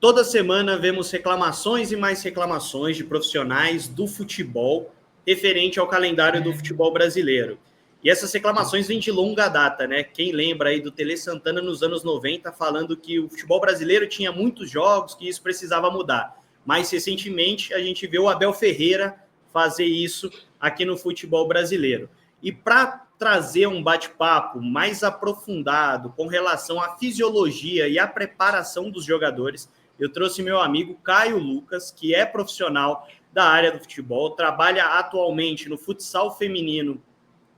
Toda semana vemos reclamações e mais reclamações de profissionais do futebol referente ao calendário do futebol brasileiro. E essas reclamações vêm de longa data, né? Quem lembra aí do Tele Santana nos anos 90 falando que o futebol brasileiro tinha muitos jogos, que isso precisava mudar. Mais recentemente, a gente vê o Abel Ferreira fazer isso aqui no futebol brasileiro. E para trazer um bate-papo mais aprofundado com relação à fisiologia e à preparação dos jogadores, eu trouxe meu amigo Caio Lucas, que é profissional da área do futebol, trabalha atualmente no futsal feminino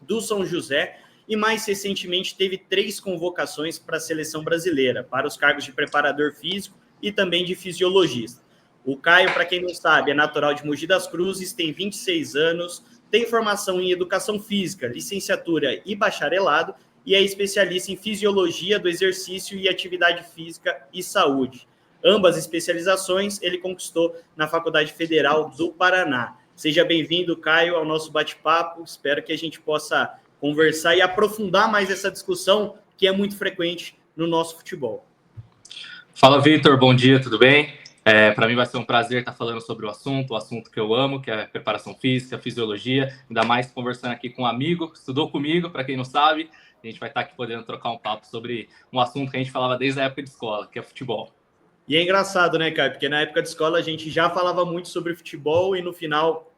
do São José e mais recentemente teve 3 convocações para a seleção brasileira, para os cargos de preparador físico e também de fisiologista. O Caio, para quem não sabe, é natural de Mogi das Cruzes, tem 26 anos, tem formação em educação física, licenciatura e bacharelado e é especialista em fisiologia do exercício e atividade física e saúde. Ambas especializações ele conquistou na Faculdade Federal do Paraná. Seja bem-vindo, Caio, ao nosso bate-papo. Espero que a gente possa conversar e aprofundar mais essa discussão que é muito frequente no nosso futebol. Fala, Vitor. Bom dia, tudo bem? Para mim vai ser um prazer estar falando sobre o assunto que eu amo, que é preparação física, fisiologia, ainda mais conversando aqui com um amigo, estudou comigo, para quem não sabe. A gente vai estar aqui podendo trocar um papo sobre um assunto que a gente falava desde a época de escola, que é futebol. E é engraçado, né, Caio? Porque na época de escola a gente já falava muito sobre futebol e no final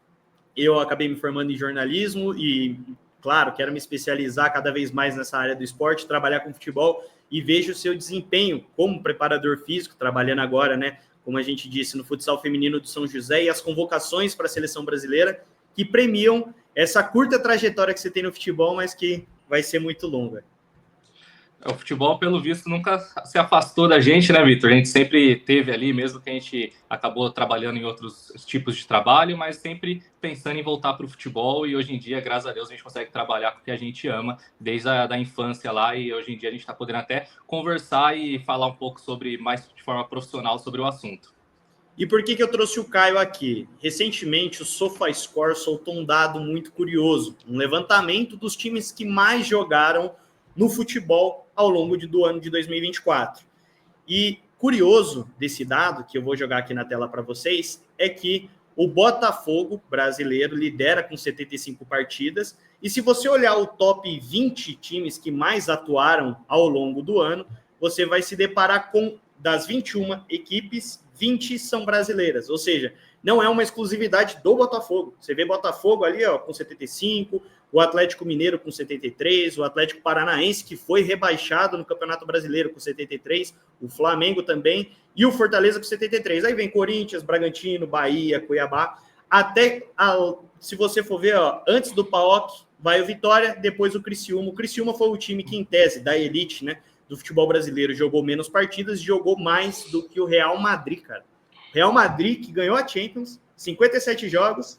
eu acabei me formando em jornalismo e, claro, quero me especializar cada vez mais nessa área do esporte, trabalhar com futebol e vejo o seu desempenho como preparador físico, trabalhando agora, né, como a gente disse, no futsal feminino do São José e as convocações para a seleção brasileira que premiam essa curta trajetória que você tem no futebol, mas que vai ser muito longa. O futebol, pelo visto, nunca se afastou da gente, né, Vitor? A gente sempre teve ali, mesmo que a gente acabou trabalhando em outros tipos de trabalho, mas sempre pensando em voltar para o futebol. E hoje em dia, graças a Deus, a gente consegue trabalhar com o que a gente ama desde a infância lá. E hoje em dia a gente está podendo até conversar e falar um pouco sobre, mais de forma profissional, sobre o assunto. E por que eu trouxe o Caio aqui? Recentemente, o SofaScore soltou um dado muito curioso, um levantamento dos times que mais jogaram no futebol ao longo do ano de 2024. E curioso desse dado, que eu vou jogar aqui na tela para vocês, é que o Botafogo brasileiro lidera com 75 partidas, e se você olhar o top 20 times que mais atuaram ao longo do ano, você vai se deparar com, das 21 equipes, 20 são brasileiras, ou seja, não é uma exclusividade do Botafogo. Você vê Botafogo ali, ó, com 75, o Atlético Mineiro com 73, o Atlético Paranaense, que foi rebaixado no Campeonato Brasileiro com 73, o Flamengo também, e o Fortaleza com 73. Aí vem Corinthians, Bragantino, Bahia, Cuiabá. Se você for ver, ó, antes do PAOK, vai o Vitória, depois o Criciúma. O Criciúma foi o time que, em tese, da elite, né, do futebol brasileiro, jogou menos partidas e jogou mais do que o Real Madrid, cara. Real Madrid, que ganhou a Champions, 57 jogos,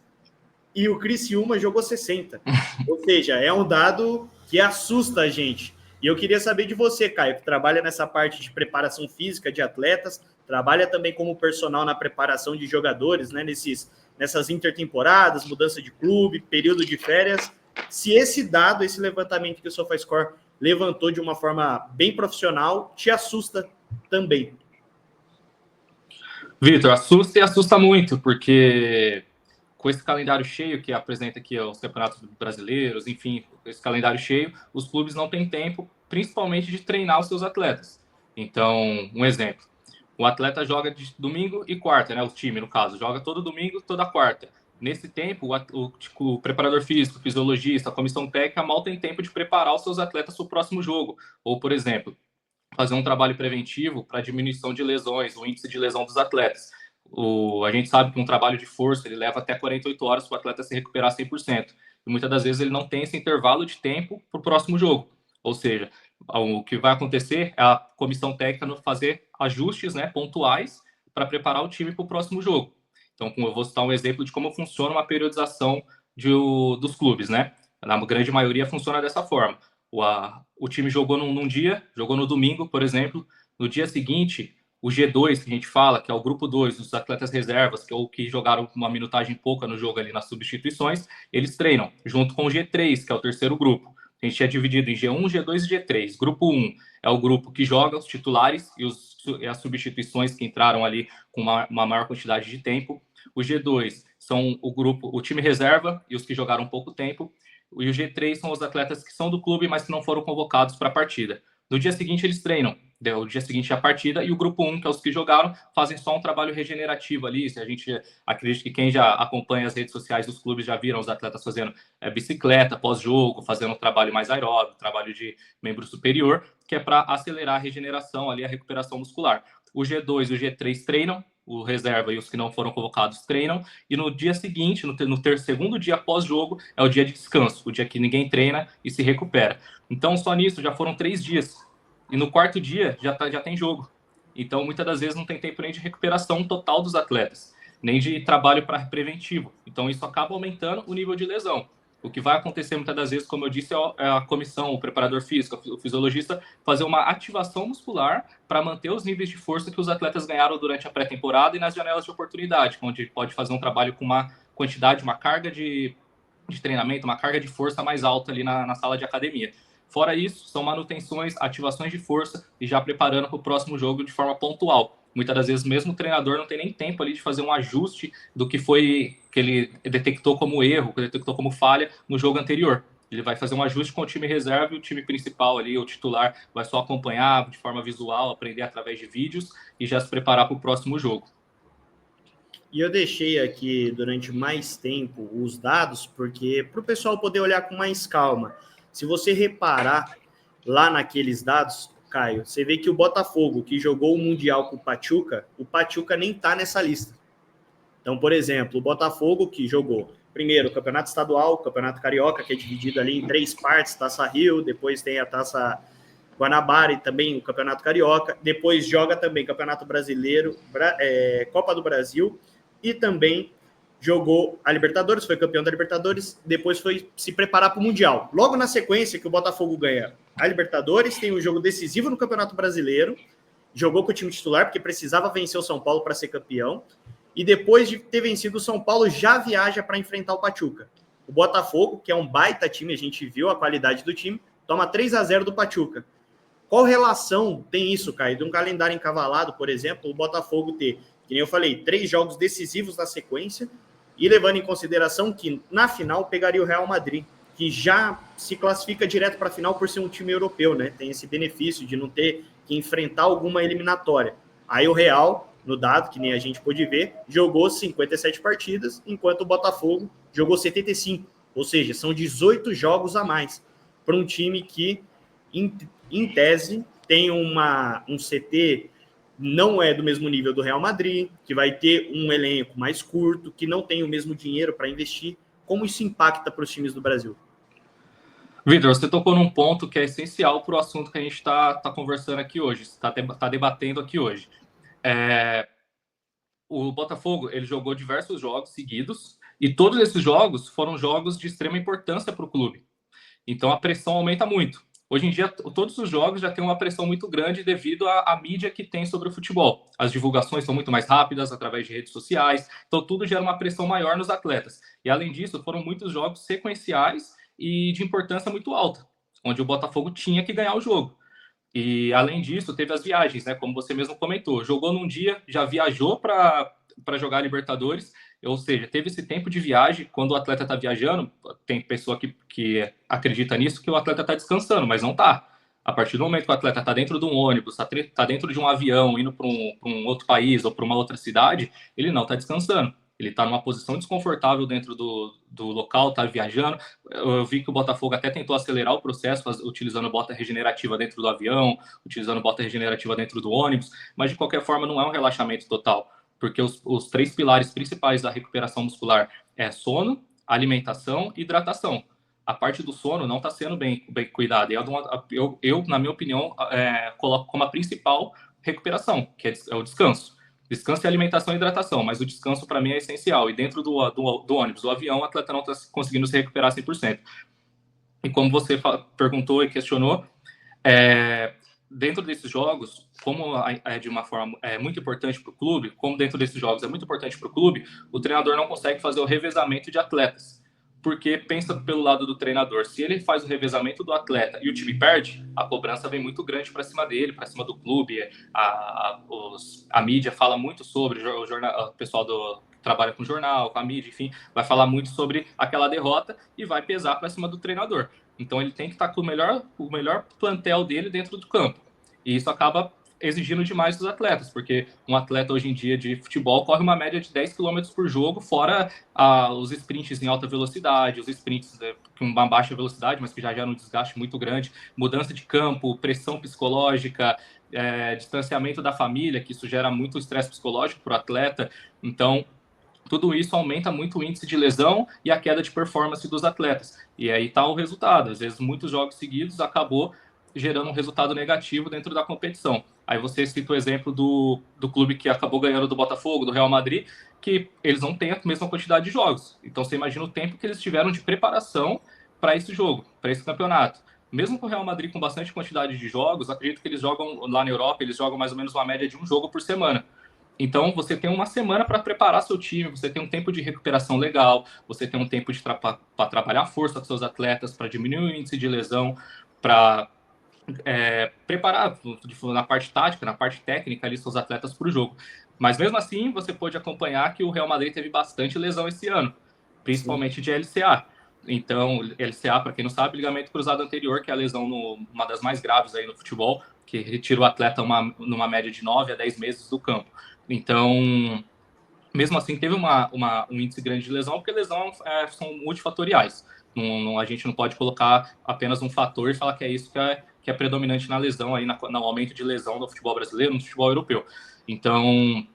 e o Criciúma jogou 60. Ou seja, é um dado que assusta a gente. E eu queria saber de você, Caio, que trabalha nessa parte de preparação física de atletas, trabalha também como personal na preparação de jogadores, né, nessas intertemporadas, mudança de clube, período de férias. Se esse dado, esse levantamento que o SofaScore levantou de uma forma bem profissional, te assusta também? Vitor, assusta e assusta muito, porque com esse calendário cheio que apresenta aqui os campeonatos brasileiros, enfim, esse calendário cheio, os clubes não têm tempo, principalmente de treinar os seus atletas. Então, um exemplo, o atleta joga de domingo e quarta, né? O time, no caso, joga todo domingo, toda quarta. Nesse tempo, o preparador físico, o fisiologista, a comissão técnica mal tem tempo de preparar os seus atletas para o próximo jogo. Ou, por exemplo, fazer um trabalho preventivo para diminuição de lesões, o índice de lesão dos atletas. A gente sabe que um trabalho de força ele leva até 48 horas para o atleta se recuperar 100%. E muitas das vezes ele não tem esse intervalo de tempo para o próximo jogo. Ou seja, o que vai acontecer é a comissão técnica fazer ajustes, né, pontuais para preparar o time para o próximo jogo. Então, eu vou citar um exemplo de como funciona uma periodização dos clubes, né? Na grande maioria funciona dessa forma. O time jogou num dia, jogou no domingo, por exemplo. No dia seguinte, o G2, que a gente fala, que é o grupo 2, os atletas reservas, que jogaram uma minutagem pouca no jogo ali nas substituições, eles treinam junto com o G3, que é o terceiro grupo. A gente é dividido em G1, G2 e G3. Grupo 1 é o grupo que joga os titulares e os as substituições que entraram ali com uma maior quantidade de tempo. O G2 são o time reserva e os que jogaram pouco tempo. E o G3 são os atletas que são do clube, mas que não foram convocados para a partida. No dia seguinte, eles treinam. O dia seguinte é a partida, e o grupo 1, que é os que jogaram, fazem só um trabalho regenerativo ali. A gente acredita que quem já acompanha as redes sociais dos clubes já viram os atletas fazendo bicicleta pós-jogo, fazendo um trabalho mais aeróbico, trabalho de membro superior, que é para acelerar a regeneração ali, a recuperação muscular. O G2 e o G3 treinam, o reserva e os que não foram convocados treinam, e no dia seguinte, no segundo dia pós-jogo, é o dia de descanso, o dia que ninguém treina e se recupera. Então, só nisso já foram 3 dias. E no quarto dia já tem jogo. Então, muitas das vezes não tem tempo nem de recuperação total dos atletas, nem de trabalho para preventivo. Então, isso acaba aumentando o nível de lesão. O que vai acontecer muitas das vezes, como eu disse, é a comissão, o preparador físico, o fisiologista, fazer uma ativação muscular para manter os níveis de força que os atletas ganharam durante a pré-temporada e nas janelas de oportunidade, onde pode fazer um trabalho com uma quantidade, uma carga de treinamento, uma carga de força mais alta ali na sala de academia. Fora isso, são manutenções, ativações de força e já preparando para o próximo jogo de forma pontual. Muitas das vezes, mesmo o treinador não tem nem tempo ali de fazer um ajuste do que ele detectou como erro, que ele detectou como falha no jogo anterior. Ele vai fazer um ajuste com o time reserva e o time principal ali, o titular, vai só acompanhar de forma visual, aprender através de vídeos e já se preparar para o próximo jogo. E eu deixei aqui durante mais tempo os dados, porque para o pessoal poder olhar com mais calma. Se você reparar lá naqueles dados, Caio, você vê que o Botafogo, que jogou o Mundial com o Pachuca nem está nessa lista. Então, por exemplo, o Botafogo, que jogou primeiro o Campeonato Estadual, o Campeonato Carioca, que é dividido ali em 3 partes, Taça Rio, depois tem a Taça Guanabara e também o Campeonato Carioca, depois joga também Campeonato Brasileiro, Copa do Brasil, e também jogou a Libertadores, foi campeão da Libertadores, depois foi se preparar para o Mundial. Logo na sequência que o Botafogo ganha a Libertadores, tem um jogo decisivo no Campeonato Brasileiro, jogou com o time titular, porque precisava vencer o São Paulo para ser campeão, e depois de ter vencido o São Paulo, já viaja para enfrentar o Pachuca. O Botafogo, que é um baita time, a gente viu a qualidade do time, toma 3-0 do Pachuca. Qual relação tem isso, Caio, de um calendário encavalado, por exemplo, o Botafogo ter, que nem eu falei, 3 jogos decisivos na sequência, e levando em consideração que na final pegaria o Real Madrid, que já se classifica direto para a final por ser um time europeu, né? Tem esse benefício de não ter que enfrentar alguma eliminatória. Aí o Real, no dado, que nem a gente pôde ver, jogou 57 partidas, enquanto o Botafogo jogou 75. Ou seja, são 18 jogos a mais para um time que, em tese, tem um CT não é do mesmo nível do Real Madrid, que vai ter um elenco mais curto, que não tem o mesmo dinheiro para investir. Como isso impacta para os times do Brasil? Vitor, você tocou num ponto que é essencial para o assunto que a gente está conversando aqui hoje, está debatendo aqui hoje. O Botafogo ele jogou diversos jogos seguidos e todos esses jogos foram jogos de extrema importância para o clube. Então a pressão aumenta muito. Hoje em dia, todos os jogos já têm uma pressão muito grande devido à mídia que tem sobre o futebol. As divulgações são muito mais rápidas através de redes sociais, então tudo gera uma pressão maior nos atletas. E além disso, foram muitos jogos sequenciais e de importância muito alta, onde o Botafogo tinha que ganhar o jogo. E além disso, teve as viagens, né? Como você mesmo comentou, jogou num dia, já viajou para jogar a Libertadores, ou seja, teve esse tempo de viagem. Quando o atleta está viajando, tem pessoa que acredita nisso, que o atleta está descansando, mas não está. A partir do momento que o atleta está dentro de um ônibus, está dentro de um avião, indo para um outro país ou para uma outra cidade, ele não está descansando. Ele está numa posição desconfortável dentro do local, está viajando. Eu vi que o Botafogo até tentou acelerar o processo, utilizando bota regenerativa dentro do avião, utilizando bota regenerativa dentro do ônibus, mas de qualquer forma não é um relaxamento total, porque os 3 pilares principais da recuperação muscular é sono, alimentação e hidratação. A parte do sono não está sendo bem cuidada. Eu, na minha opinião, coloco como a principal recuperação, que é o descanso. Descanso e alimentação e hidratação, mas o descanso para mim é essencial. E dentro do ônibus, do avião, o atleta não está conseguindo se recuperar 100%. E como você perguntou e questionou, dentro desses jogos, como é de uma forma muito importante para o clube, como dentro desses jogos é muito importante para o clube, o treinador não consegue fazer o revezamento de atletas. porque pensa pelo lado do treinador. Se ele faz o revezamento do atleta e o time perde, a cobrança vem muito grande para cima dele, para cima do clube. A mídia fala muito sobre, o pessoal que trabalha com jornal, com a mídia, enfim, vai falar muito sobre aquela derrota e vai pesar para cima do treinador. Então ele tem que estar com o melhor plantel dele dentro do campo. E isso acaba exigindo demais dos atletas, porque um atleta hoje em dia de futebol corre uma média de 10 quilômetros por jogo, fora os sprints em alta velocidade, os sprints com uma baixa velocidade, mas que já geram um desgaste muito grande, mudança de campo, pressão psicológica, distanciamento da família, que isso gera muito estresse psicológico para o atleta. Então, tudo isso aumenta muito o índice de lesão e a queda de performance dos atletas. E aí está o resultado. Às vezes, muitos jogos seguidos acabou gerando um resultado negativo dentro da competição. Aí você cita o exemplo do clube que acabou ganhando do Botafogo, do Real Madrid, que eles não têm a mesma quantidade de jogos. Então você imagina o tempo que eles tiveram de preparação para esse jogo, para esse campeonato. Mesmo com o Real Madrid com bastante quantidade de jogos, acredito que eles jogam lá na Europa, eles jogam mais ou menos uma média de um jogo por semana. Então, você tem uma semana para preparar seu time, você tem um tempo de recuperação legal, você tem um tempo para trabalhar a força dos seus atletas, para diminuir o índice de lesão, para preparar na parte tática, na parte técnica ali seus atletas para o jogo. Mas mesmo assim, você pode acompanhar que o Real Madrid teve bastante lesão esse ano, principalmente de LCA. Então, LCA, para quem não sabe, ligamento cruzado anterior, que é a lesão uma das mais graves aí no futebol, que retira o atleta numa média de 9 a 10 meses do campo. Então, mesmo assim, teve um índice grande de lesão, porque lesão são multifatoriais. A gente não pode colocar apenas um fator e falar que é isso que é predominante na lesão, aí no aumento de lesão no futebol brasileiro, no futebol europeu. Então,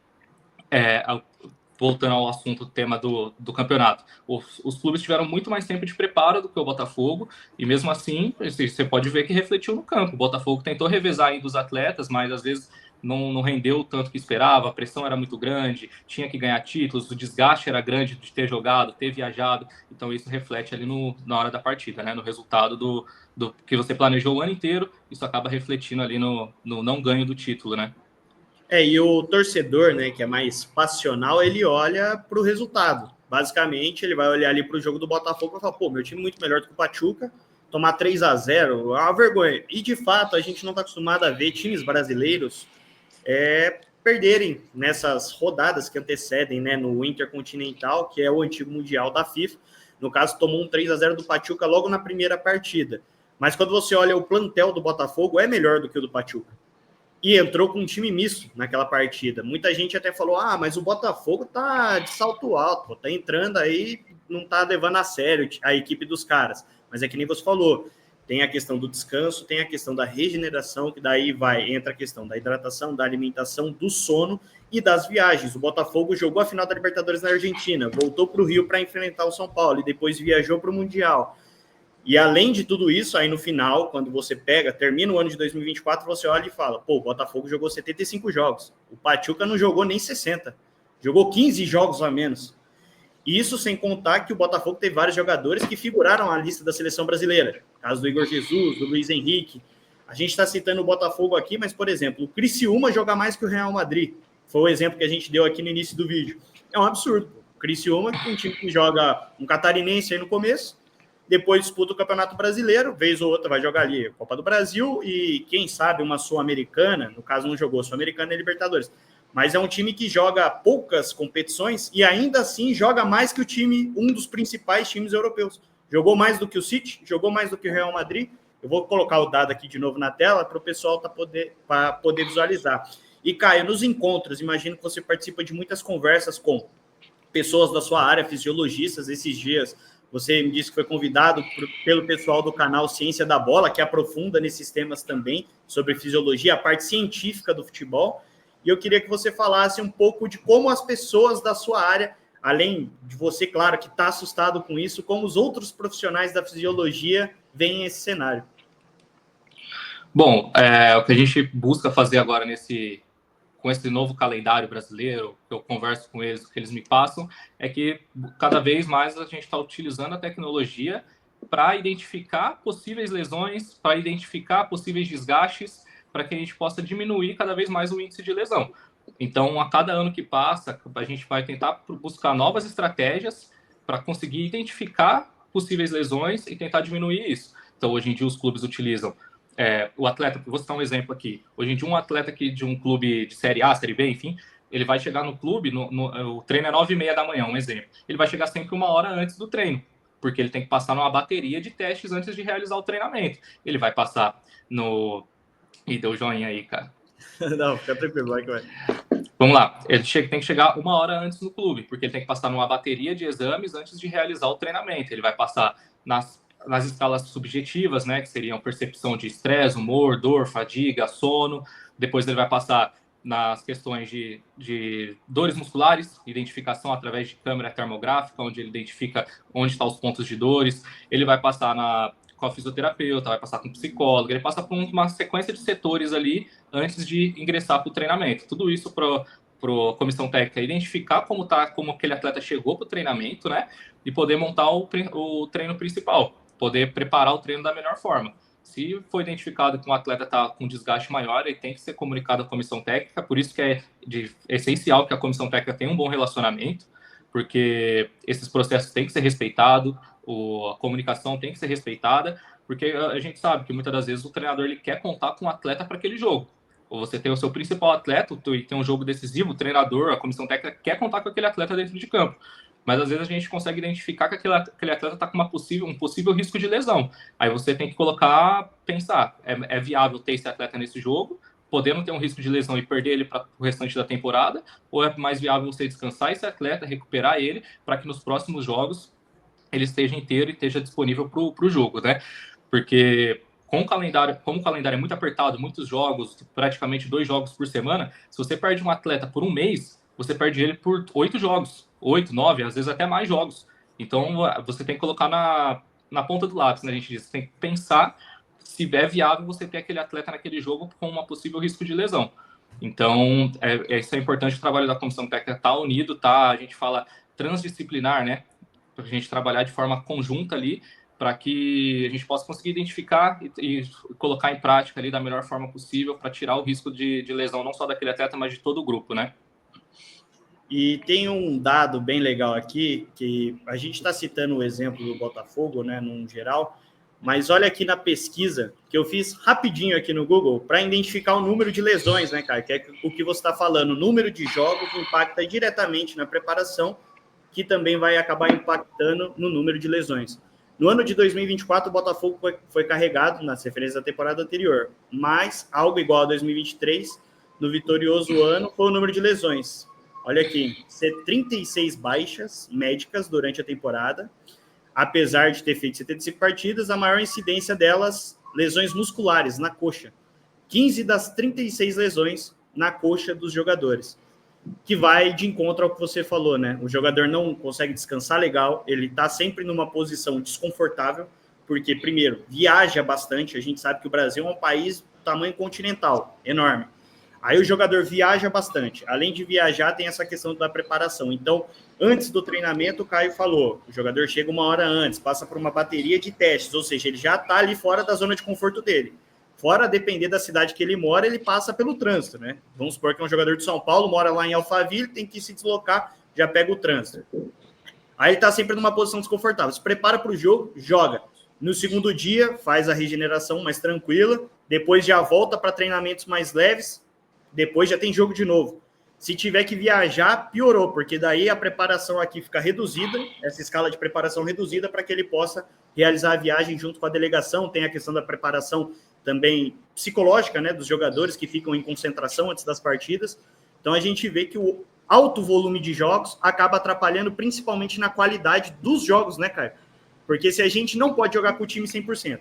voltando ao assunto, o tema do campeonato, os clubes tiveram muito mais tempo de preparo do que o Botafogo, e mesmo assim, você pode ver que refletiu no campo. O Botafogo tentou revezar ainda os atletas, mas às vezes não rendeu o tanto que esperava, a pressão era muito grande, tinha que ganhar títulos, o desgaste era grande de ter jogado, ter viajado, então isso reflete ali na hora da partida, né? No resultado do que você planejou o ano inteiro, isso acaba refletindo ali no não ganho do título, né? E o torcedor, né, que é mais passional, ele olha para o resultado. Basicamente, ele vai olhar ali para o jogo do Botafogo e falar, pô, meu time é muito melhor do que o Pachuca, tomar 3-0 é uma vergonha. E, de fato, a gente não está acostumado a ver times brasileiros perderem nessas rodadas que antecedem, né, no Intercontinental, que é o antigo Mundial da FIFA. No caso, tomou um 3-0 do Pachuca logo na primeira partida. Mas quando você olha o plantel do Botafogo, é melhor do que o do Pachuca. E entrou com um time misto naquela partida. Muita gente até falou, mas o Botafogo tá de salto alto, tá entrando aí, não tá levando a sério a equipe dos caras. Mas é que nem você falou, tem a questão do descanso, tem a questão da regeneração, que daí entra a questão da hidratação, da alimentação, do sono e das viagens. O Botafogo jogou a final da Libertadores na Argentina, voltou para o Rio para enfrentar o São Paulo e depois viajou para o Mundial. E além de tudo isso, aí no final, quando você termina o ano de 2024, você olha e fala, pô, o Botafogo jogou 75 jogos, o Pachuca não jogou nem 60, jogou 15 jogos a menos. Isso sem contar que o Botafogo teve vários jogadores que figuraram na lista da seleção brasileira. Caso do Igor Jesus, do Luiz Henrique. A gente está citando o Botafogo aqui, mas, por exemplo, o Criciúma joga mais que o Real Madrid. Foi o exemplo que a gente deu aqui no início do vídeo. É um absurdo. O Criciúma, um time que joga um catarinense aí no começo, depois disputa o Campeonato Brasileiro, vez ou outra vai jogar ali a Copa do Brasil e, quem sabe, uma Sul-Americana. No caso, não jogou Sul-Americana e Libertadores. Mas é um time que joga poucas competições e ainda assim joga mais que um dos principais times europeus. Jogou mais do que o City, jogou mais do que o Real Madrid. Eu vou colocar o dado aqui de novo na tela para o pessoal poder visualizar. E, Caio, nos encontros, imagino que você participa de muitas conversas com pessoas da sua área, fisiologistas. Esses dias você me disse que foi convidado pelo pessoal do canal Ciência da Bola, que aprofunda nesses temas também, sobre fisiologia, a parte científica do futebol. E eu queria que você falasse um pouco de como as pessoas da sua área, além de você, claro, que está assustado com isso, como os outros profissionais da fisiologia veem esse cenário. Bom, o que a gente busca fazer agora com esse novo calendário brasileiro, que eu converso com eles, o que eles me passam, é que cada vez mais a gente está utilizando a tecnologia para identificar possíveis lesões, para identificar possíveis desgastes, para que a gente possa diminuir cada vez mais o índice de lesão. Então, a cada ano que passa, a gente vai tentar buscar novas estratégias para conseguir identificar possíveis lesões e tentar diminuir isso. Então, hoje em dia, os clubes utilizam o atleta, vou citar um exemplo aqui. Hoje em dia, um atleta aqui de um clube de Série A, Série B, enfim, ele vai chegar no clube, o treino é 9h30 da manhã, um exemplo. Ele vai chegar sempre 1 hora antes do treino, porque ele tem que passar numa bateria de testes antes de realizar o treinamento. Ele vai passar no... Ih, deu joinha aí, cara. Não, fica tranquilo, vai que vai. Vamos lá, ele tem que chegar 1 hora antes no clube, porque ele tem que passar numa bateria de exames antes de realizar o treinamento. Ele vai passar nas escalas subjetivas, né, que seriam percepção de estresse, humor, dor, fadiga, sono. Depois ele vai passar nas questões de dores musculares, identificação através de câmera termográfica, onde ele identifica onde estão os pontos de dores. Ele vai passar com a fisioterapeuta, vai passar com o psicólogo, ele passa por uma sequência de setores ali antes de ingressar para o treinamento. Tudo isso para a comissão técnica identificar como aquele atleta chegou para o treinamento, né? E poder montar o treino principal, poder preparar o treino da melhor forma. Se for identificado que um atleta está com desgaste maior, ele tem que ser comunicado à comissão técnica, por isso que é essencial que a comissão técnica tenha um bom relacionamento, porque esses processos têm que ser respeitados, a comunicação tem que ser respeitada, porque a gente sabe que muitas das vezes o treinador ele quer contar com o atleta para aquele jogo. Ou você tem o seu principal atleta e tem um jogo decisivo, o treinador, a comissão técnica quer contar com aquele atleta dentro de campo. Mas às vezes a gente consegue identificar que aquele atleta está com um possível risco de lesão. Aí você tem que pensar, é viável ter esse atleta nesse jogo, podendo ter um risco de lesão e perder ele para o restante da temporada, ou é mais viável você descansar esse atleta, recuperar ele, para que nos próximos jogos ele esteja inteiro e esteja disponível para o jogo, né? Porque como o calendário é muito apertado, muitos jogos, praticamente 2 jogos por semana, se você perde um atleta por um mês, você perde ele por 8 jogos, 8, 9, às vezes até mais jogos. Então, você tem que colocar na ponta do lápis, né? A gente diz, você tem que pensar se é viável você ter aquele atleta naquele jogo com um possível risco de lesão. Então, isso é importante, o trabalho da comissão técnica estar unido, a gente fala transdisciplinar, né? Para a gente trabalhar de forma conjunta ali, para que a gente possa conseguir identificar e colocar em prática ali da melhor forma possível para tirar o risco de lesão, não só daquele atleta, mas de todo o grupo, né? E tem um dado bem legal aqui, que a gente está citando o exemplo do Botafogo, né, num geral, mas olha aqui na pesquisa que eu fiz rapidinho aqui no Google para identificar o número de lesões, né, cara? Que é o que você está falando, o número de jogos impacta diretamente na preparação, que também vai acabar impactando no número de lesões. No ano de 2024, o Botafogo foi carregado nas referências da temporada anterior, mas algo igual a 2023, no vitorioso ano, foi o número de lesões. Olha aqui, 36 baixas médicas durante a temporada, apesar de ter feito 75 partidas, a maior incidência delas, lesões musculares na coxa. 15 das 36 lesões na coxa dos jogadores, que vai de encontro ao que você falou, né? O jogador não consegue descansar legal, ele está sempre numa posição desconfortável, porque, primeiro, viaja bastante, a gente sabe que o Brasil é um país tamanho continental, enorme. Aí o jogador viaja bastante. Além de viajar, tem essa questão da preparação. Então, antes do treinamento, o Caio falou, o jogador chega 1 hora antes, passa por uma bateria de testes, ou seja, ele já está ali fora da zona de conforto dele. Fora, depender da cidade que ele mora, ele passa pelo trânsito, né? Vamos supor que é um jogador de São Paulo, mora lá em Alphaville, tem que se deslocar, já pega o trânsito. Aí ele está sempre numa posição desconfortável. Se prepara para o jogo, joga. No segundo dia, faz a regeneração mais tranquila, depois já volta para treinamentos mais leves, depois já tem jogo de novo. Se tiver que viajar, piorou, porque daí a preparação aqui fica reduzida, essa escala de preparação reduzida, para que ele possa realizar a viagem junto com a delegação. Tem a questão da preparação também psicológica, né, dos jogadores que ficam em concentração antes das partidas. Então a gente vê que o alto volume de jogos acaba atrapalhando principalmente na qualidade dos jogos, né, Caio? Porque se a gente não pode jogar com o time 100%,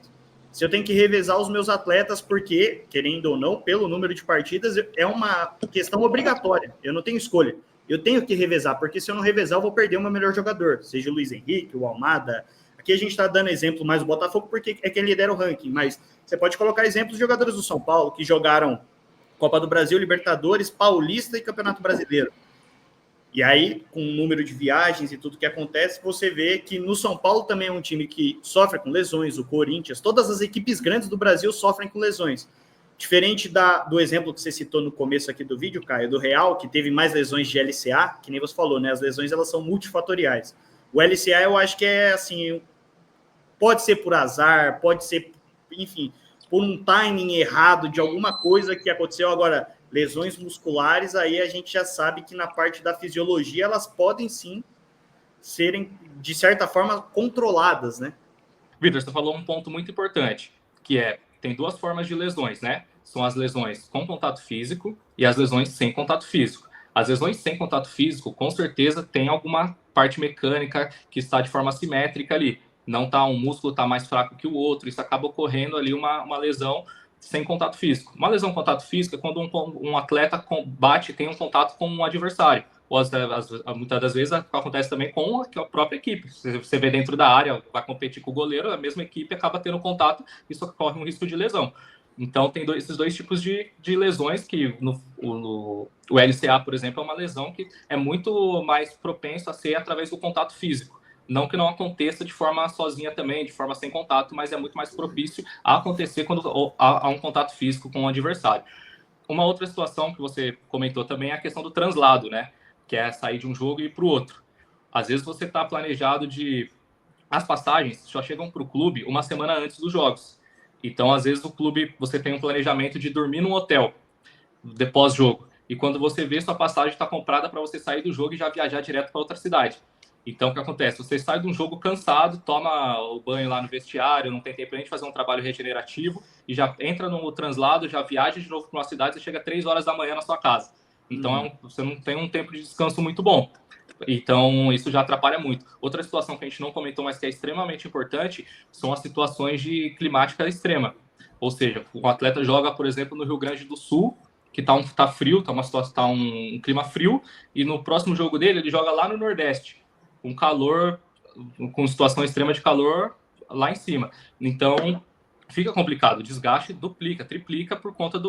se eu tenho que revezar os meus atletas, porque, querendo ou não, pelo número de partidas, é uma questão obrigatória. Eu não tenho escolha. Eu tenho que revezar, porque se eu não revezar, eu vou perder o meu melhor jogador, seja o Luiz Henrique, o Almada. Aqui a gente está dando exemplo mais do Botafogo, porque é quem lidera o ranking, mas você pode colocar exemplos de jogadores do São Paulo, que jogaram Copa do Brasil, Libertadores, Paulista e Campeonato Brasileiro. E aí, com o número de viagens e tudo que acontece, você vê que no São Paulo também é um time que sofre com lesões, o Corinthians, todas as equipes grandes do Brasil sofrem com lesões. Diferente do exemplo que você citou no começo aqui do vídeo, Caio, do Real, que teve mais lesões de LCA, que nem você falou, né? As lesões, elas são multifatoriais. O LCA, eu acho que é, assim, Pode ser por azar, pode ser, enfim, por um timing errado de alguma coisa que aconteceu. Agora, lesões musculares, aí a gente já sabe que na parte da fisiologia elas podem sim serem, de certa forma, controladas, né? Vitor, você falou um ponto muito importante, que tem duas formas de lesões, né? São as lesões com contato físico e as lesões sem contato físico. As lesões sem contato físico, com certeza, tem alguma parte mecânica que está de forma simétrica ali. Não tá, um músculo está mais fraco que o outro, isso acaba ocorrendo ali uma lesão sem contato físico. Uma lesão com contato físico é quando um atleta tem um contato com um adversário. Ou muitas das vezes acontece também com a própria equipe. Você vê dentro da área, vai competir com o goleiro, a mesma equipe acaba tendo contato, isso corre um risco de lesão. Então, tem esses dois tipos de lesões, que o LCA, por exemplo, é uma lesão que é muito mais propenso a ser através do contato físico. Não que não aconteça de forma sozinha também, de forma sem contato, mas é muito mais propício a acontecer quando há um contato físico com o adversário. Uma outra situação que você comentou também é a questão do translado, né? Que é sair de um jogo e ir para o outro. Às vezes você está planejado as passagens só chegam para o clube uma semana antes dos jogos. Então, às vezes, o clube, você tem um planejamento de dormir num hotel de pós-jogo. E quando você vê, sua passagem está comprada para você sair do jogo e já viajar direto para outra cidade. Então, o que acontece? Você sai de um jogo cansado, toma o banho lá no vestiário, não tem tempo nem de fazer um trabalho regenerativo, e já entra no translado, já viaja de novo para uma cidade e chega 3 horas da manhã na sua casa. Então, você não tem um tempo de descanso muito bom. Então, isso já atrapalha muito. Outra situação que a gente não comentou, mas que é extremamente importante, são as situações de climática extrema. Ou seja, o atleta joga, por exemplo, no Rio Grande do Sul, que tá frio, tá um clima frio, e no próximo jogo dele, ele joga lá no Nordeste, com calor, com situação extrema de calor lá em cima. Então, fica complicado. O desgaste duplica, triplica por conta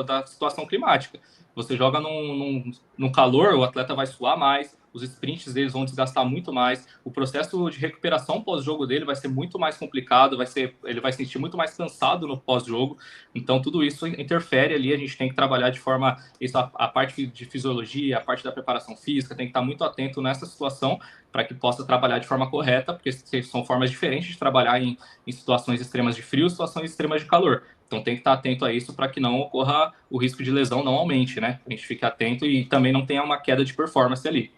da situação climática. Você joga no calor, o atleta vai suar mais, os sprints deles vão desgastar muito mais, o processo de recuperação pós-jogo dele vai ser muito mais complicado, ele vai se sentir muito mais cansado no pós-jogo. Então, tudo isso interfere ali, a gente tem que trabalhar de forma... a parte de fisiologia, a parte da preparação física, tem que estar muito atento nessa situação para que possa trabalhar de forma correta, porque são formas diferentes de trabalhar em situações extremas de frio e situações extremas de calor. Então tem que estar atento a isso para que não ocorra o risco de lesão, não aumente, né? A gente fique atento e também não tenha uma queda de performance ali.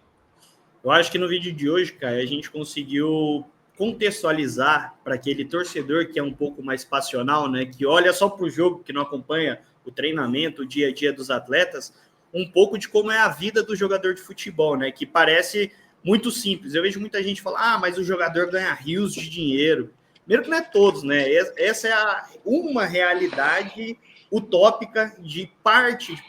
Eu acho que no vídeo de hoje, cara, a gente conseguiu contextualizar para aquele torcedor que é um pouco mais passional, né? Que olha só para o jogo, que não acompanha o treinamento, o dia a dia dos atletas, um pouco de como é a vida do jogador de futebol, né? Que parece muito simples. Eu vejo muita gente falar, mas o jogador ganha rios de dinheiro. Primeiro que não é todos, né? Essa é uma realidade utópica de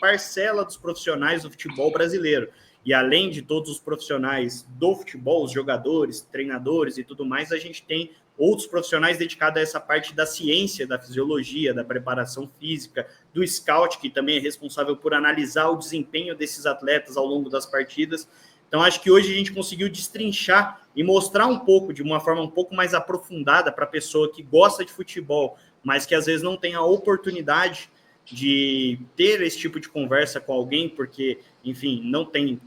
parcela dos profissionais do futebol brasileiro. E além de todos os profissionais do futebol, os jogadores, treinadores e tudo mais, a gente tem outros profissionais dedicados a essa parte da ciência, da fisiologia, da preparação física, do scout, que também é responsável por analisar o desempenho desses atletas ao longo das partidas. Então, acho que hoje a gente conseguiu destrinchar e mostrar um pouco, de uma forma um pouco mais aprofundada para a pessoa que gosta de futebol, mas que às vezes não tem a oportunidade de ter esse tipo de conversa com alguém, porque, enfim, não tem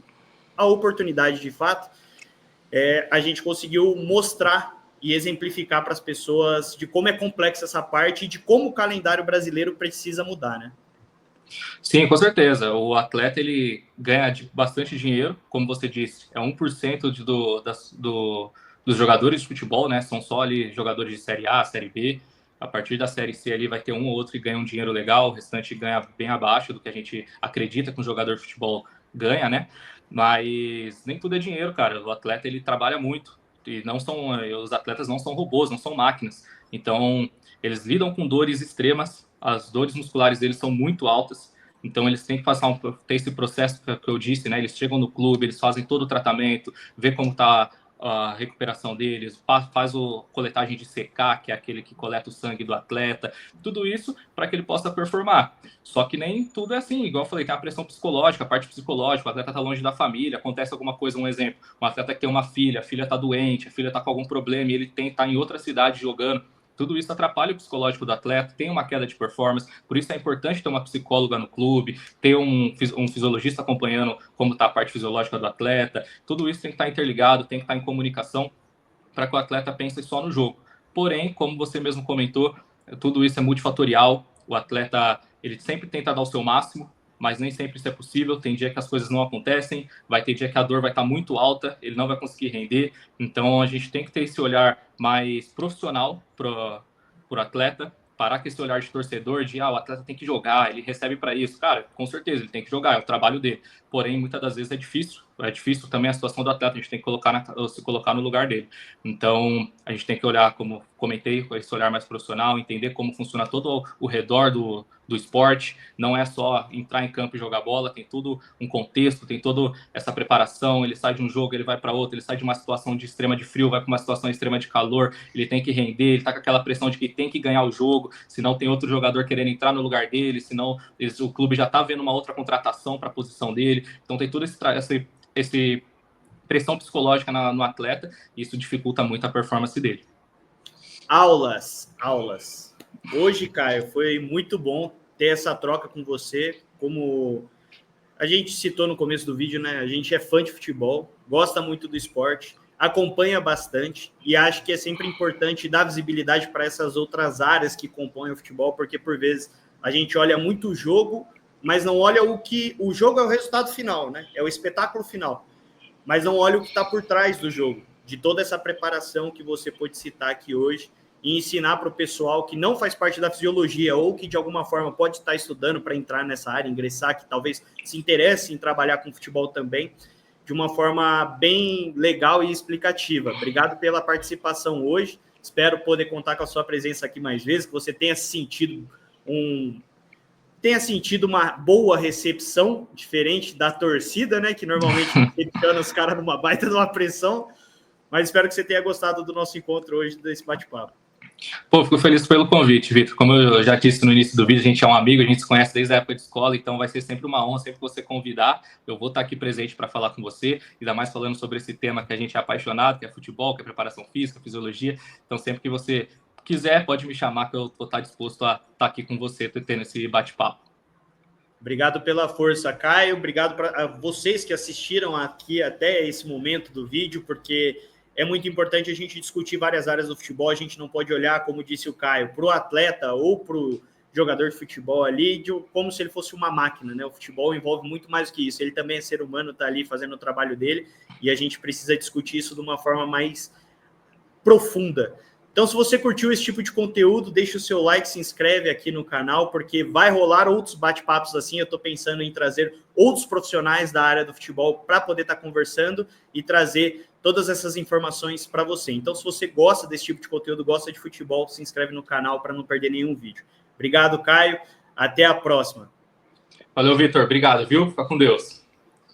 a oportunidade de fato. A gente conseguiu mostrar e exemplificar para as pessoas de como é complexa essa parte e de como o calendário brasileiro precisa mudar, né? Sim, com certeza. O atleta, ele ganha bastante dinheiro, como você disse, é 1% dos jogadores de futebol, né? São só ali jogadores de Série A, Série B. A partir da Série C ali vai ter um ou outro que ganha um dinheiro legal, o restante ganha bem abaixo do que a gente acredita que um jogador de futebol ganha, né? Mas nem tudo é dinheiro, cara. O atleta, ele trabalha muito. E os atletas não são robôs, não são máquinas. Então, eles lidam com dores extremas, as dores musculares deles são muito altas, então eles têm que ter esse processo que eu disse, né? Eles chegam no clube, eles fazem todo o tratamento, vê como está a recuperação deles, faz a coletagem de CK, que é aquele que coleta o sangue do atleta, tudo isso para que ele possa performar. Só que nem tudo é assim, igual eu falei, tem a pressão psicológica, a parte psicológica, o atleta está longe da família, acontece alguma coisa, um exemplo, um atleta que tem uma filha, a filha está doente, a filha está com algum problema e ele está em outra cidade jogando. Tudo isso atrapalha o psicológico do atleta, tem uma queda de performance, por isso é importante ter uma psicóloga no clube, ter um fisiologista acompanhando como está a parte fisiológica do atleta. Tudo isso tem que estar interligado, tem que estar em comunicação para que o atleta pense só no jogo. Porém, como você mesmo comentou, tudo isso é multifatorial. O atleta, ele sempre tenta dar o seu máximo, mas nem sempre isso é possível. Tem dia que as coisas não acontecem, vai ter dia que a dor vai estar muito alta, ele não vai conseguir render. Então, a gente tem que ter esse olhar mais profissional para o atleta, parar com esse olhar de torcedor, de o atleta tem que jogar, ele recebe para isso. Cara, com certeza, ele tem que jogar, é o trabalho dele. Porém, muitas das vezes é difícil também a situação do atleta, a gente tem que se colocar no lugar dele. Então, a gente tem que olhar, como comentei, com esse olhar mais profissional, entender como funciona todo o redor do esporte. Não é só entrar em campo e jogar bola, tem todo um contexto, tem toda essa preparação. Ele sai de um jogo, ele vai para outro, ele sai de uma situação de extrema de frio, vai para uma situação extrema de calor, ele tem que render, ele está com aquela pressão de que tem que ganhar o jogo, senão tem outro jogador querendo entrar no lugar dele, senão o clube já está vendo uma outra contratação para a posição dele. Então tem todo esse pressão psicológica no atleta, e isso dificulta muito a performance dele. Aulas. Hoje, Caio, foi muito bom ter essa troca com você. Como a gente citou no começo do vídeo, né? A gente é fã de futebol, gosta muito do esporte, acompanha bastante e acho que é sempre importante dar visibilidade para essas outras áreas que compõem o futebol, porque por vezes a gente olha muito o jogo, mas não olha o jogo é o resultado final, né? É o espetáculo final, mas não olha o que está por trás do jogo, de toda essa preparação que você pôde citar aqui hoje e ensinar para o pessoal que não faz parte da fisiologia ou que de alguma forma pode estar estudando para entrar nessa área, ingressar, que talvez se interesse em trabalhar com futebol também, de uma forma bem legal e explicativa. Obrigado pela participação hoje, espero poder contar com a sua presença aqui mais vezes, que você tenha sentido uma boa recepção, diferente da torcida, né? Que normalmente recepciona os caras numa baita de uma pressão. Mas espero que você tenha gostado do nosso encontro hoje, desse bate-papo. Pô, fico feliz pelo convite, Vitor. Como eu já disse no início do vídeo, a gente é um amigo, a gente se conhece desde a época de escola, então vai ser sempre uma honra, sempre que você convidar, eu vou estar aqui presente para falar com você, ainda mais falando sobre esse tema que a gente é apaixonado, que é futebol, que é preparação física, fisiologia. Então, sempre que você quiser, pode me chamar, que eu vou estar disposto a estar aqui com você, tendo esse bate-papo. Obrigado pela força, Caio. Obrigado para vocês que assistiram aqui até esse momento do vídeo, porque é muito importante a gente discutir várias áreas do futebol. A gente não pode olhar, como disse o Caio, para o atleta ou para o jogador de futebol ali, como se ele fosse uma máquina, né? O futebol envolve muito mais do que isso. Ele também é ser humano, está ali fazendo o trabalho dele, e a gente precisa discutir isso de uma forma mais profunda. Então, se você curtiu esse tipo de conteúdo, deixa o seu like, se inscreve aqui no canal, porque vai rolar outros bate-papos assim. Eu estou pensando em trazer outros profissionais da área do futebol para poder estar conversando e trazer todas essas informações para você. Então, se você gosta desse tipo de conteúdo, gosta de futebol, se inscreve no canal para não perder nenhum vídeo. Obrigado, Caio. Até a próxima. Valeu, Vitor. Obrigado, viu? Fica com Deus.